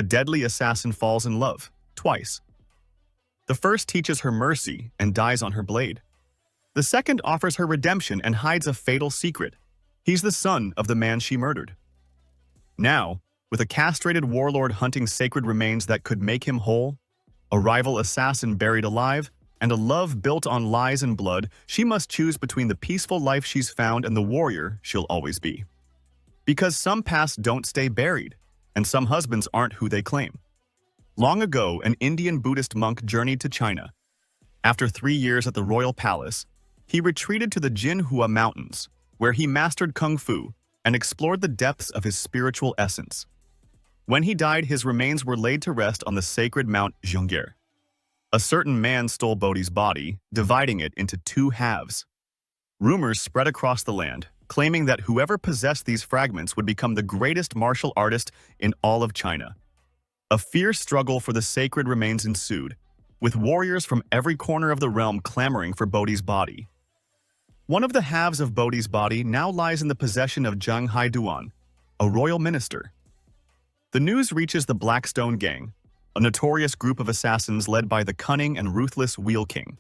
a deadly assassin falls in love, twice. The first teaches her mercy and dies on her blade. The second offers her redemption and hides a fatal secret. He's the son of the man she murdered. Now, with a castrated warlord hunting sacred remains that could make him whole, a rival assassin buried alive, and a love built on lies and blood, she must choose between the peaceful life she's found and the warrior she'll always be. Because some pasts don't stay buried, and some husbands aren't who they claim. Long ago, an Indian Buddhist monk journeyed to China. After 3 years at the royal palace, he retreated to the Jinhua Mountains, where he mastered kung fu and explored the depths of his spiritual essence. When he died, his remains were laid to rest on the sacred Mount Zhongye. A certain man stole Bodhi's body, dividing it into 2 halves. Rumors spread across the land, claiming that whoever possessed these fragments would become the greatest martial artist in all of China. A fierce struggle for the sacred remains ensued, with warriors from every corner of the realm clamoring for Bodhi's body. One of the halves of Bodhi's body now lies in the possession of Zhang Haiduan, a royal minister. The news reaches the Blackstone Gang, a notorious group of assassins led by the cunning and ruthless Wheel King.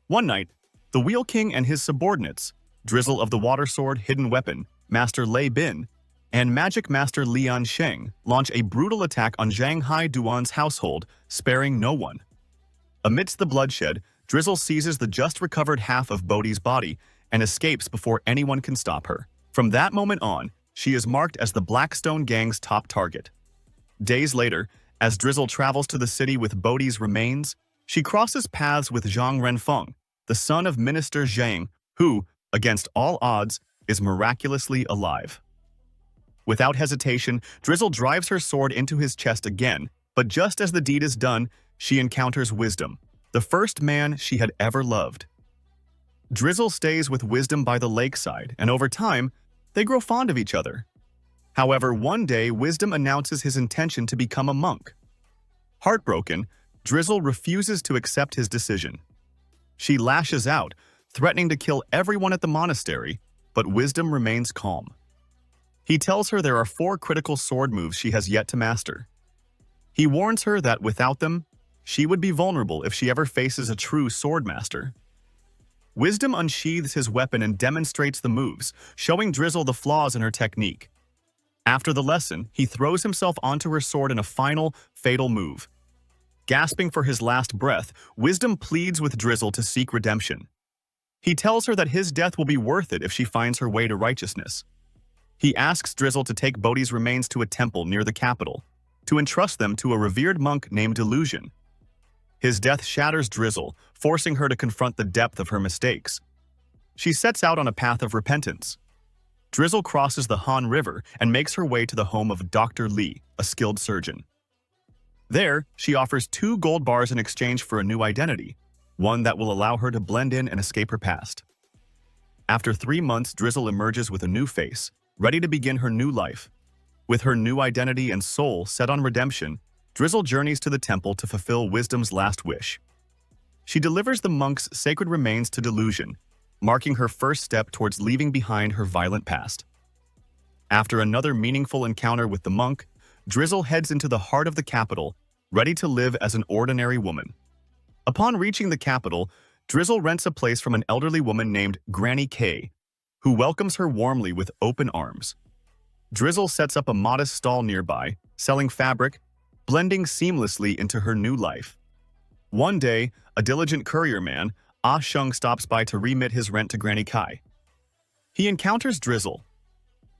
One night, the Wheel King and his subordinates, Drizzle of the Water Sword Hidden Weapon, Master Lei Bin, and Magic Master Lian Sheng, launch a brutal attack on Zhang Haiduan's household, sparing no one. Amidst the bloodshed, Drizzle seizes the just-recovered half of Bodhi's body and escapes before anyone can stop her. From that moment on, she is marked as the Blackstone Gang's top target. Days later, as Drizzle travels to the city with Bodhi's remains, she crosses paths with Zhang Renfeng, the son of Minister Zhang, who, against all odds, is miraculously alive. Without hesitation, Drizzle drives her sword into his chest again, but just as the deed is done, she encounters Wisdom, the first man she had ever loved. Drizzle stays with Wisdom by the lakeside, and over time, they grow fond of each other. However, one day, Wisdom announces his intention to become a monk. Heartbroken, Drizzle refuses to accept his decision. She lashes out, threatening to kill everyone at the monastery, but Wisdom remains calm. He tells her there are 4 critical sword moves she has yet to master. He warns her that without them, she would be vulnerable if she ever faces a true sword master. Wisdom unsheathes his weapon and demonstrates the moves, showing Drizzle the flaws in her technique. After the lesson, he throws himself onto her sword in a final, fatal move. Gasping for his last breath, Wisdom pleads with Drizzle to seek redemption. He tells her that his death will be worth it if she finds her way to righteousness. He asks Drizzle to take Bodhi's remains to a temple near the capital, to entrust them to a revered monk named Delusion. His death shatters Drizzle, forcing her to confront the depth of her mistakes. She sets out on a path of repentance. Drizzle crosses the Han River and makes her way to the home of Dr. Li, a skilled surgeon. There, she offers 2 gold bars in exchange for a new identity, one that will allow her to blend in and escape her past. After 3 months, Drizzle emerges with a new face, ready to begin her new life. With her new identity and soul set on redemption, Drizzle journeys to the temple to fulfill Wisdom's last wish. She delivers the monk's sacred remains to Delusion, marking her first step towards leaving behind her violent past. After another meaningful encounter with the monk, Drizzle heads into the heart of the capital, ready to live as an ordinary woman. Upon reaching the capital, Drizzle rents a place from an elderly woman named Granny K, who welcomes her warmly with open arms. Drizzle sets up a modest stall nearby, selling fabric, blending seamlessly into her new life. One day, a diligent courier man, Ah Sheng, stops by to remit his rent to Granny Kai. He encounters Drizzle.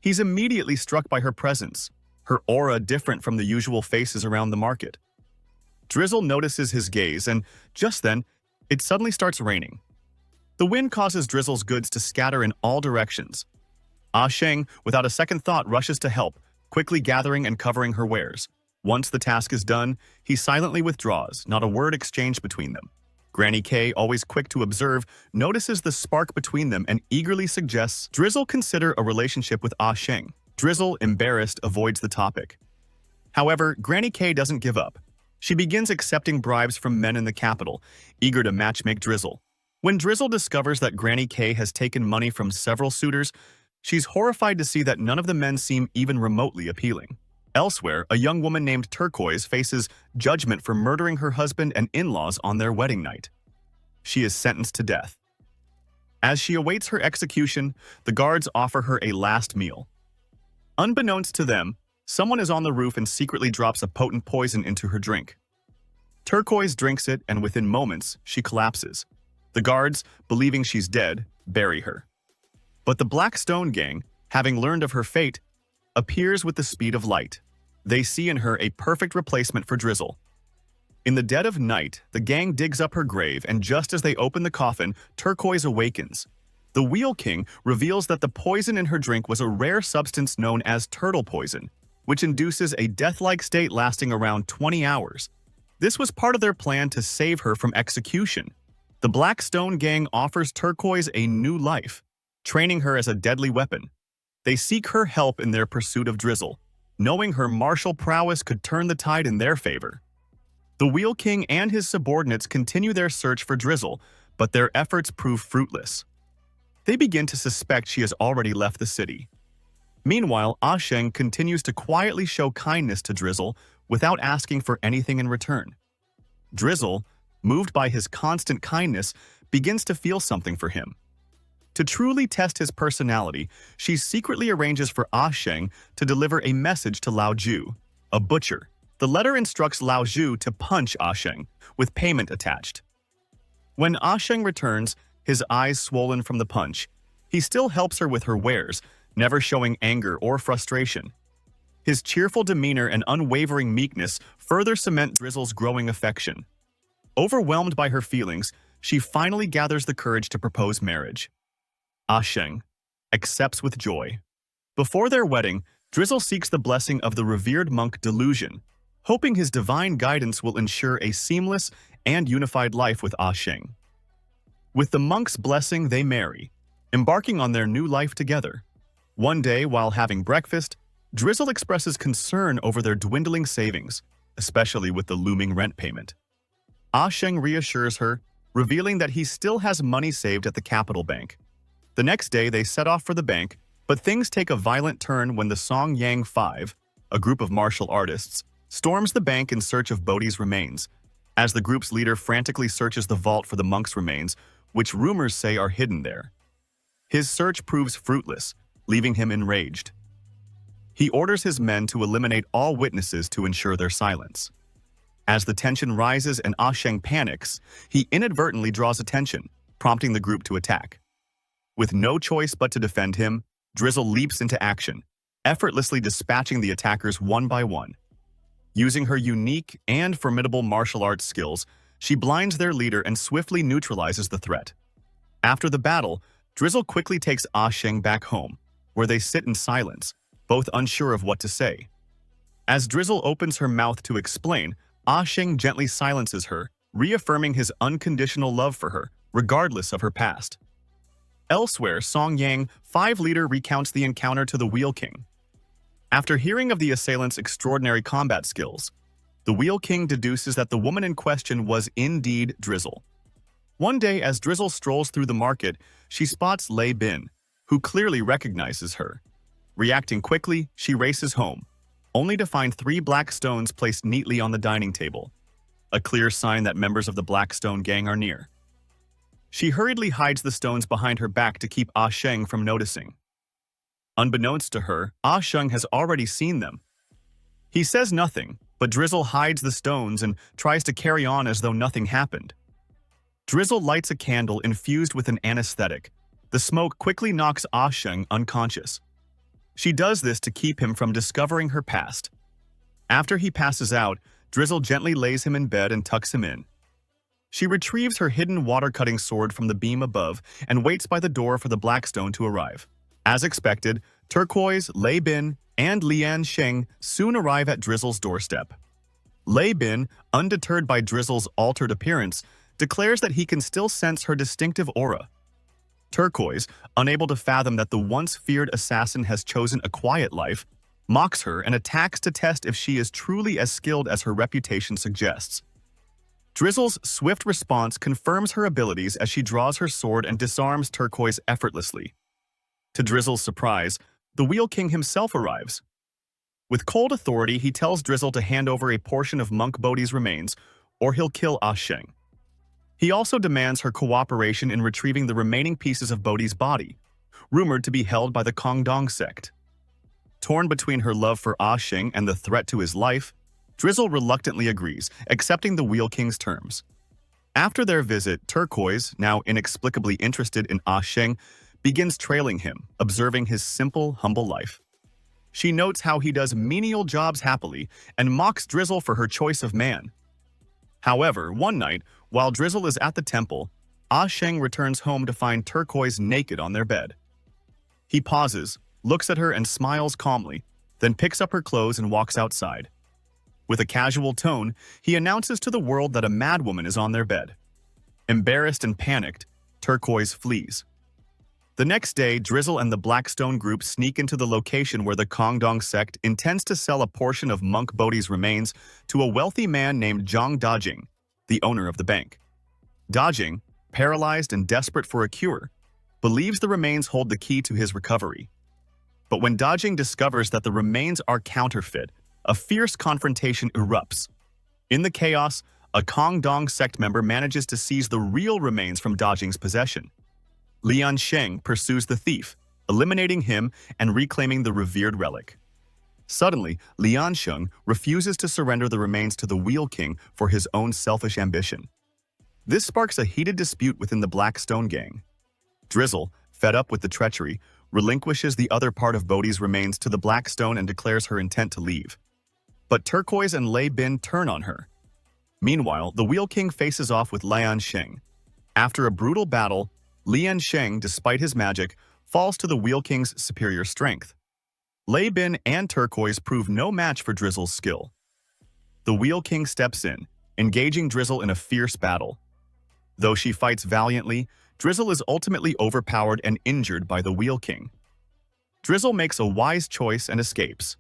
He's immediately struck by her presence, her aura different from the usual faces around the market. Drizzle notices his gaze, and just then, it suddenly starts raining. The wind causes Drizzle's goods to scatter in all directions. Ah Sheng, without a second thought, rushes to help, quickly gathering and covering her wares. Once the task is done, he silently withdraws, not a word exchanged between them. Granny K, always quick to observe, notices the spark between them and eagerly suggests Drizzle consider a relationship with Ah Sheng. Drizzle, embarrassed, avoids the topic. However, Granny K doesn't give up. She begins accepting bribes from men in the capital, eager to matchmake Drizzle. When Drizzle discovers that Granny K has taken money from several suitors, she's horrified to see that none of the men seem even remotely appealing. Elsewhere, a young woman named Turquoise faces judgment for murdering her husband and in-laws on their wedding night. She is sentenced to death. As she awaits her execution, the guards offer her a last meal. Unbeknownst to them, someone is on the roof and secretly drops a potent poison into her drink. Turquoise drinks it, and within moments, she collapses. The guards, believing she's dead, bury her. But the Black Stone Gang, having learned of her fate, appears with the speed of light. They see in her a perfect replacement for Drizzle. In the dead of night, the gang digs up her grave, and just as they open the coffin, Turquoise awakens. The Wheel King reveals that the poison in her drink was a rare substance known as turtle poison, which induces a death-like state lasting around 20 hours. This was part of their plan to save her from execution. The Black Stone Gang offers Turquoise a new life, training her as a deadly weapon. They seek her help in their pursuit of Drizzle, knowing her martial prowess could turn the tide in their favor. The Wheel King and his subordinates continue their search for Drizzle, but their efforts prove fruitless. They begin to suspect she has already left the city. Meanwhile, Ah Sheng continues to quietly show kindness to Drizzle without asking for anything in return. Drizzle, moved by his constant kindness, begins to feel something for him. To truly test his personality, she secretly arranges for Ah Sheng to deliver a message to Lao Zhu, a butcher. The letter instructs Lao Zhu to punch Ah Sheng, with payment attached. When Ah Sheng returns, his eyes swollen from the punch, he still helps her with her wares, never showing anger or frustration. His cheerful demeanor and unwavering meekness further cement Drizzle's growing affection. Overwhelmed by her feelings, she finally gathers the courage to propose marriage. Ah Sheng accepts with joy. Before their wedding, Drizzle seeks the blessing of the revered monk Delusion, hoping his divine guidance will ensure a seamless and unified life with Ah Sheng. With the monk's blessing, they marry, embarking on their new life together. One day, while having breakfast, Drizzle expresses concern over their dwindling savings, especially with the looming rent payment. Ah Sheng reassures her, revealing that he still has money saved at the capital bank. The next day, they set off for the bank, but things take a violent turn when the Song Yang Five, a group of martial artists, storms the bank in search of Bodhi's remains. As the group's leader frantically searches the vault for the monk's remains, which rumors say are hidden there. His search proves fruitless, leaving him enraged. He orders his men to eliminate all witnesses to ensure their silence. As the tension rises and Ah Sheng panics, he inadvertently draws attention, prompting the group to attack. With no choice but to defend him, Drizzle leaps into action, effortlessly dispatching the attackers one by one. Using her unique and formidable martial arts skills, she blinds their leader and swiftly neutralizes the threat. After the battle, Drizzle quickly takes Ah Sheng back home, where they sit in silence, both unsure of what to say. As Drizzle opens her mouth to explain, Ah Sheng gently silences her, reaffirming his unconditional love for her, regardless of her past. Elsewhere, Song Yang, Five leader, recounts the encounter to the Wheel King. After hearing of the assailant's extraordinary combat skills, the Wheel King deduces that the woman in question was indeed Drizzle. One day, as Drizzle strolls through the market, she spots Lei Bin, who clearly recognizes her. Reacting quickly, she races home, only to find 3 black stones placed neatly on the dining table, a clear sign that members of the Black Stone Gang are near. She hurriedly hides the stones behind her back to keep Ah Sheng from noticing. Unbeknownst to her, Ah Sheng has already seen them. He says nothing, but Drizzle hides the stones and tries to carry on as though nothing happened. Drizzle lights a candle infused with an anesthetic. The smoke quickly knocks Ah Sheng unconscious. She does this to keep him from discovering her past. After he passes out, Drizzle gently lays him in bed and tucks him in. She retrieves her hidden water-cutting sword from the beam above and waits by the door for the Blackstone to arrive. As expected, Turquoise, Lei Bin, and Lian Sheng soon arrive at Drizzle's doorstep. Lei Bin, undeterred by Drizzle's altered appearance, declares that he can still sense her distinctive aura. Turquoise, unable to fathom that the once-feared assassin has chosen a quiet life, mocks her and attacks to test if she is truly as skilled as her reputation suggests. Drizzle's swift response confirms her abilities as she draws her sword and disarms Turquoise effortlessly. To Drizzle's surprise, the Wheel King himself arrives. With cold authority, he tells Drizzle to hand over a portion of Monk Bodhi's remains, or he'll kill Ah Sheng. He also demands her cooperation in retrieving the remaining pieces of Bodhi's body, rumored to be held by the Kongdong sect. Torn between her love for Ah Sheng and the threat to his life, Drizzle reluctantly agrees, accepting the Wheel King's terms. After their visit, Turquoise, now inexplicably interested in Ah Sheng, begins trailing him, observing his simple, humble life. She notes how he does menial jobs happily and mocks Drizzle for her choice of man. However, one night, while Drizzle is at the temple, Ah Sheng returns home to find Turquoise naked on their bed. He pauses, looks at her and smiles calmly, then picks up her clothes and walks outside. With a casual tone, he announces to the world that a madwoman is on their bed. Embarrassed and panicked, Turquoise flees. The next day, Drizzle and the Blackstone group sneak into the location where the Kongdong sect intends to sell a portion of Monk Bodhi's remains to a wealthy man named Zhang Dajing, the owner of the bank. Dajing, paralyzed and desperate for a cure, believes the remains hold the key to his recovery. But when Dajing discovers that the remains are counterfeit, a fierce confrontation erupts. In the chaos, a Kongdong sect member manages to seize the real remains from Dajing's possession. Lian Sheng pursues the thief, eliminating him and reclaiming the revered relic. Suddenly, Lian Sheng refuses to surrender the remains to the Wheel King for his own selfish ambition. This sparks a heated dispute within the Blackstone gang. Drizzle, fed up with the treachery, relinquishes the other part of Bodhi's remains to the Blackstone and declares her intent to leave. But Turquoise and Lei Bin turn on her. Meanwhile, the Wheel King faces off with Lian Sheng. After a brutal battle, Lian Sheng, despite his magic, falls to the Wheel King's superior strength. Lei Bin and Turquoise prove no match for Drizzle's skill. The Wheel King steps in, engaging Drizzle in a fierce battle. Though she fights valiantly, Drizzle is ultimately overpowered and injured by the Wheel King. Drizzle makes a wise choice and escapes.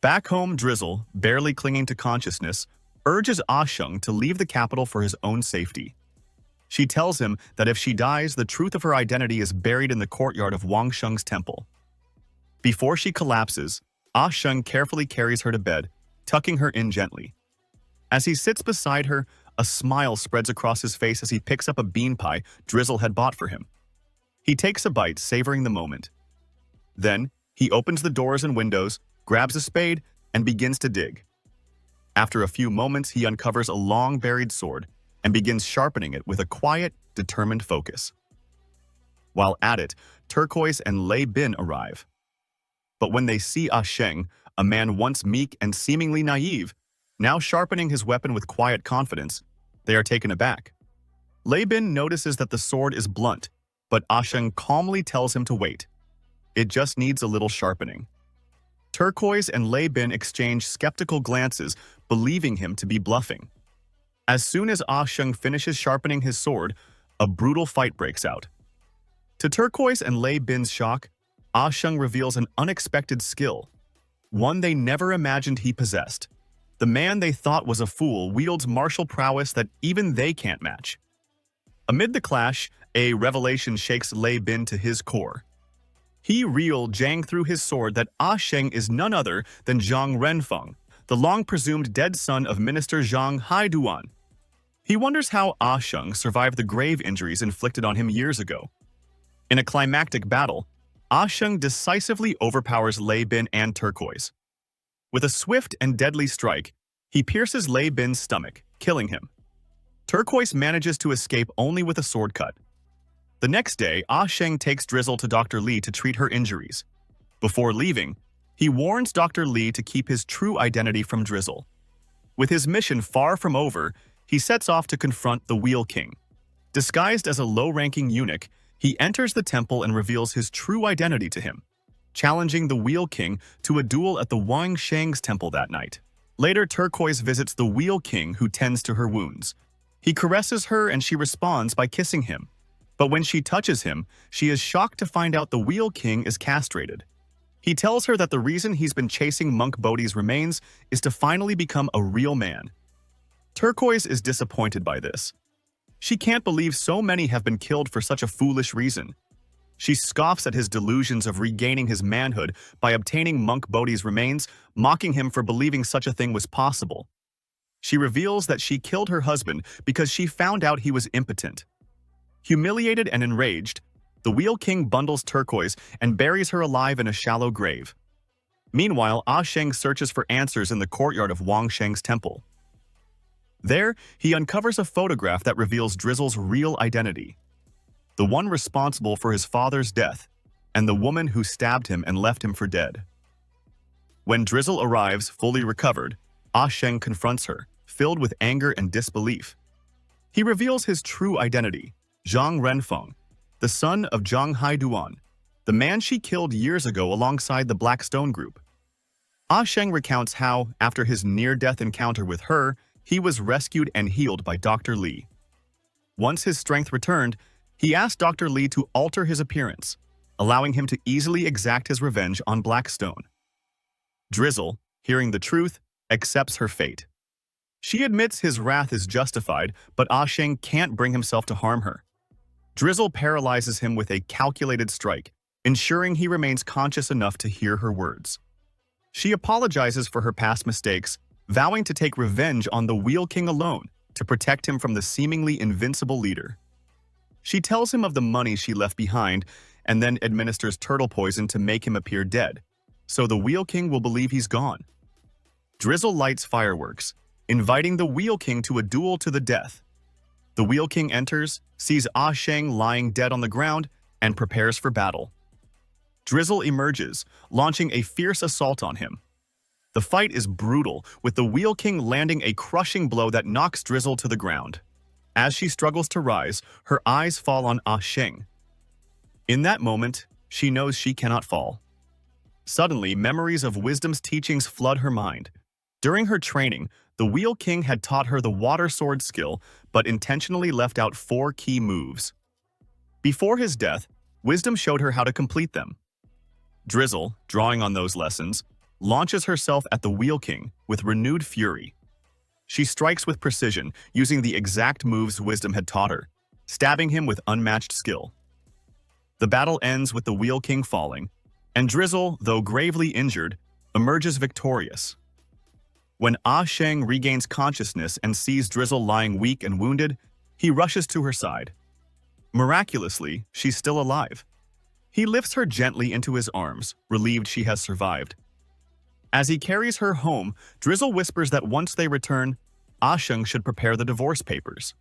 Back home, Drizzle, barely clinging to consciousness, urges Ah Sheng to leave the capital for his own safety. She tells him that if she dies, the truth of her identity is buried in the courtyard of Wang Sheng's temple. Before she collapses, Ah Sheng carefully carries her to bed, tucking her in gently. As he sits beside her, a smile spreads across his face as he picks up a bean pie Drizzle had bought for him. He takes a bite, savoring the moment. Then, he opens the doors and windows, grabs a spade, and begins to dig. After a few moments, he uncovers a long buried sword and begins sharpening it with a quiet, determined focus. While at it, Turquoise and Lei Bin arrive. But when they see Ah Sheng, a man once meek and seemingly naive, now sharpening his weapon with quiet confidence, they are taken aback. Lei Bin notices that the sword is blunt, but Ah Sheng calmly tells him to wait. It just needs a little sharpening. Turquoise and Lei Bin exchange skeptical glances, believing him to be bluffing. As soon as Ah Sheng finishes sharpening his sword, a brutal fight breaks out. To Turquoise and Lei Bin's shock, Ah Sheng reveals an unexpected skill, one they never imagined he possessed. The man they thought was a fool wields martial prowess that even they can't match. Amid the clash, a revelation shakes Lei Bin to his core. He reeled Zhang through his sword that Ah Sheng is none other than Zhang Renfeng, the long-presumed dead son of Minister Zhang Haiduan. He wonders how Ah Sheng survived the grave injuries inflicted on him years ago. In a climactic battle, Ah Sheng decisively overpowers Lei Bin and Turquoise. With a swift and deadly strike, he pierces Lei Bin's stomach, killing him. Turquoise manages to escape only with a sword cut. The next day, Ah Sheng takes Drizzle to Dr. Li to treat her injuries. Before leaving, he warns Dr. Li to keep his true identity from Drizzle. With his mission far from over, he sets off to confront the Wheel King. Disguised as a low-ranking eunuch, he enters the temple and reveals his true identity to him, challenging the Wheel King to a duel at the Wang Sheng's temple that night. Later, Turquoise visits the Wheel King, who tends to her wounds. He caresses her and she responds by kissing him. But when she touches him, she is shocked to find out the Wheel King is castrated. He tells her that the reason he's been chasing Monk Bodhi's remains is to finally become a real man. Turquoise is disappointed by this. She can't believe so many have been killed for such a foolish reason. She scoffs at his delusions of regaining his manhood by obtaining Monk Bodhi's remains, mocking him for believing such a thing was possible. She reveals that she killed her husband because she found out he was impotent. Humiliated and enraged, the Wheel King bundles Turquoise and buries her alive in a shallow grave. Meanwhile, Ah Sheng searches for answers in the courtyard of Wang Sheng's temple. There, he uncovers a photograph that reveals Drizzle's real identity, the one responsible for his father's death, and the woman who stabbed him and left him for dead. When Drizzle arrives, fully recovered, Ah Sheng confronts her, filled with anger and disbelief. He reveals his true identity, Zhang Renfeng, the son of Zhang Haiduan, the man she killed years ago alongside the Black Stone Group. Ah Sheng recounts how, after his near-death encounter with her, he was rescued and healed by Dr. Li. Once his strength returned, he asked Dr. Li to alter his appearance, allowing him to easily exact his revenge on Blackstone. Drizzle, hearing the truth, accepts her fate. She admits his wrath is justified, but Ah Sheng can't bring himself to harm her. Drizzle paralyzes him with a calculated strike, ensuring he remains conscious enough to hear her words. She apologizes for her past mistakes, vowing to take revenge on the Wheel King alone to protect him from the seemingly invincible leader. She tells him of the money she left behind and then administers turtle poison to make him appear dead, so the Wheel King will believe he's gone. Drizzle lights fireworks, inviting the Wheel King to a duel to the death. The Wheel King enters, sees Ah Sheng lying dead on the ground, and prepares for battle. Drizzle emerges, launching a fierce assault on him. The fight is brutal, with the Wheel King landing a crushing blow that knocks Drizzle to the ground. As she struggles to rise, her eyes fall on Ah Sheng. In that moment, she knows she cannot fall. Suddenly, memories of wisdom's teachings flood her mind. During her training, the Wheel King had taught her the water sword skill, but intentionally left out 4 key moves. Before his death, Wisdom showed her how to complete them. Drizzle, drawing on those lessons, launches herself at the Wheel King with renewed fury. She strikes with precision, using the exact moves Wisdom had taught her, stabbing him with unmatched skill. The battle ends with the Wheel King falling, and Drizzle, though gravely injured, emerges victorious. When Ah Sheng regains consciousness and sees Drizzle lying weak and wounded, he rushes to her side. Miraculously, she's still alive. He lifts her gently into his arms, relieved she has survived. As he carries her home, Drizzle whispers that once they return, Ah Sheng should prepare the divorce papers.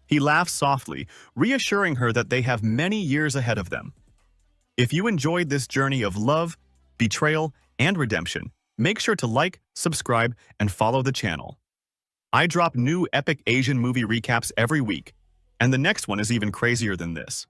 He laughs softly, reassuring her that they have many years ahead of them. If you enjoyed this journey of love, betrayal, and redemption, make sure to like, subscribe, and follow the channel. I drop new epic Asian movie recaps every week, and the next one is even crazier than this.